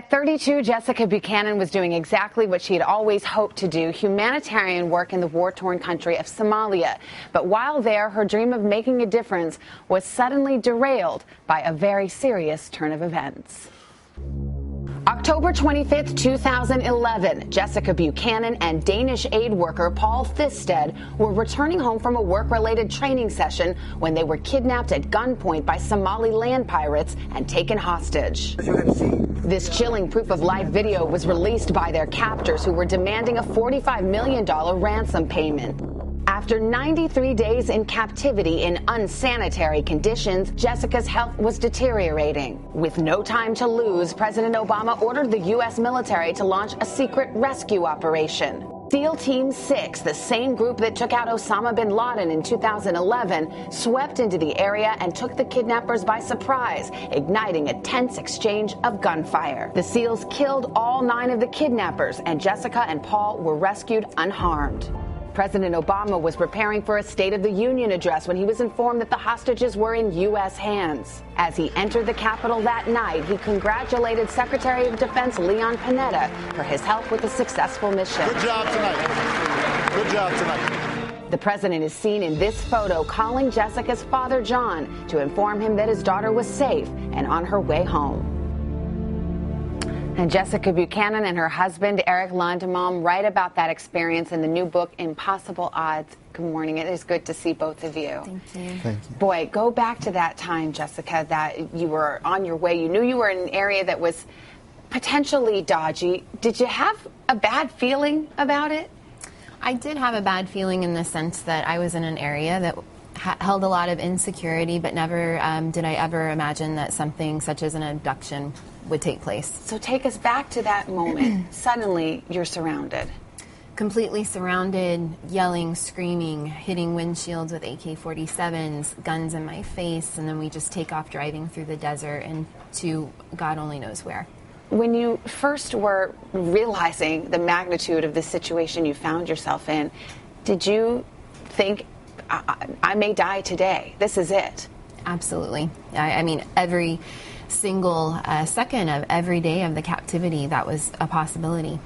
At 32, Jessica Buchanan was doing exactly what she had always hoped to do, humanitarian work in the war-torn country of Somalia. But while there, her dream of making a difference was suddenly derailed by a very serious turn of events. October 25th, 2011, Jessica Buchanan and Danish aid worker Paul Thisted were returning home from a work-related training session when they were kidnapped at gunpoint by Somali land pirates and taken hostage. This chilling proof of life video was released by their captors, who were demanding a $45 million ransom payment. After 93 days in captivity in unsanitary conditions, Jessica's health was deteriorating. With no time to lose, President Obama ordered the U.S. military to launch a secret rescue operation. SEAL Team 6, the same group that took out Osama bin Laden in 2011, swept into the area and took the kidnappers by surprise, igniting a tense exchange of gunfire. The SEALs killed all 9 of the kidnappers, and Jessica and Paul were rescued unharmed. President Obama was preparing for a State of the Union address when he was informed that the hostages were in U.S. hands. As he entered the Capitol that night, he congratulated Secretary of Defense Leon Panetta for his help with the successful mission. Good job tonight. Good job tonight. The president is seen in this photo calling Jessica's father, John, to inform him that his daughter was safe and on her way home. And Jessica Buchanan and her husband, Eric Londemom, write about that experience in the new book, Impossible Odds. Good morning. It is good to see both of you. Thank you. Thank you. Boy, go back to that time, Jessica, that you were on your way. You knew you were in an area that was potentially dodgy. Did you have a bad feeling about it? I did have a bad feeling in the sense that I was in an area that held a lot of insecurity, but never did I ever imagine that something such as an abduction would take place. So take us back to that moment. Suddenly, you're surrounded. Completely surrounded, yelling, screaming, hitting windshields with AK-47s, guns in my face, and then we just take off driving through the desert and to God only knows where. When you first were realizing the magnitude of the situation you found yourself in, did you think, I may die today, this is it? Absolutely. I mean, every single second of every day of the captivity, that was a possibility.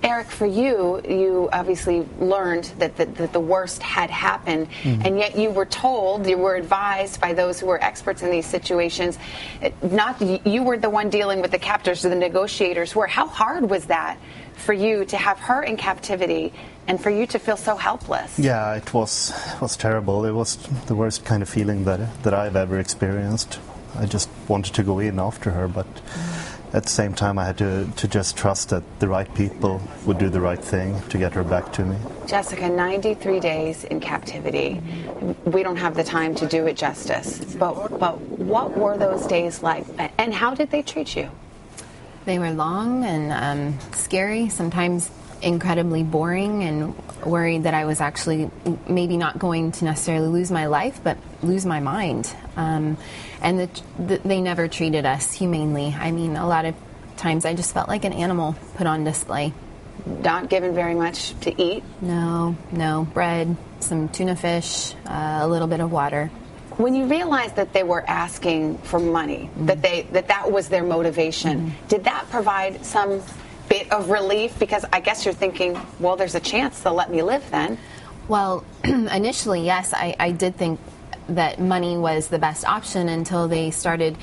Eric, for you, you obviously learned that the worst had happened, and yet you were told, you were advised by those who were experts in these situations, you were the one dealing with the captors or the negotiators. How hard was that for you to have her in captivity and for you to feel so helpless? Yeah, it was terrible. It was the worst kind of feeling that I've ever experienced. I just wanted to go in after her, but at the same time I had to just trust that the right people would do the right thing to get her back to me. Jessica, 93 days in captivity. We don't have the time to do it justice, but what were those days like, and how did they treat you? They were long and scary, sometimes incredibly boring, and worried that I was actually maybe not going to necessarily lose my life, but lose my mind. And they never treated us humanely. I mean, a lot of times I just felt like an animal put on display. Not given very much to eat? No. Bread, some tuna fish, a little bit of water. When you realized that they were asking for money, that was their motivation, did that provide some bit of relief? Because I guess you're thinking, well, there's a chance they'll let me live then. Well, initially, yes, I did think that money was the best option until they started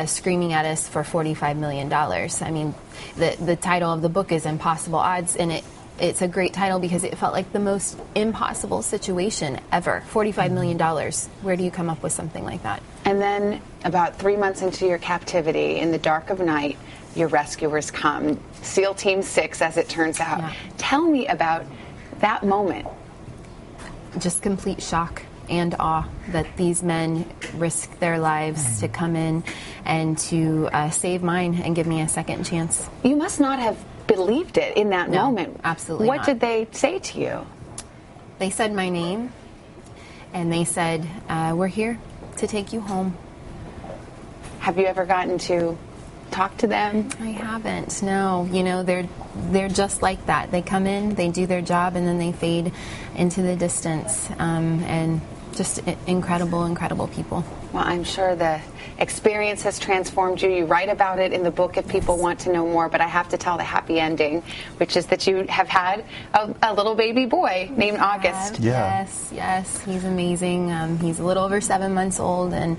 screaming at us for $45 million. I mean, the title of the book is Impossible Odds, and it's a great title because it felt like the most impossible situation ever. $45 million. Where do you come up with something like that? And then about 3 months into your captivity, in the dark of night, your rescuers come. SEAL Team 6, as it turns out. Yeah. Tell me about that moment. Just complete shock and awe that these men risk their lives to come in and to save mine and give me a second chance. You must not have believed it in that moment. Absolutely What not. did they say to you? They said my name, and they said, we're here to take you home. Have you ever gotten to talk to them? I haven't, no. You know, they're just like that. They come in, they do their job, and then they fade into the distance. And just incredible, incredible people. Well, I'm sure the experience has transformed you. You write about it in the book if people want to know more, but I have to tell the happy ending, which is that you have had a little baby boy named August. Yeah. Yes, he's amazing. He's a little over 7 months old, and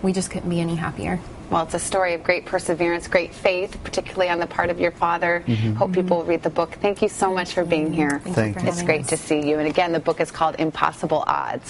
we just couldn't be any happier. Well, it's a story of great perseverance, great faith, particularly on the part of your father. Hope people will read the book. Thank you so much for being here. Thank you for It's having great us. to see you. And again, the book is called Impossible Odds.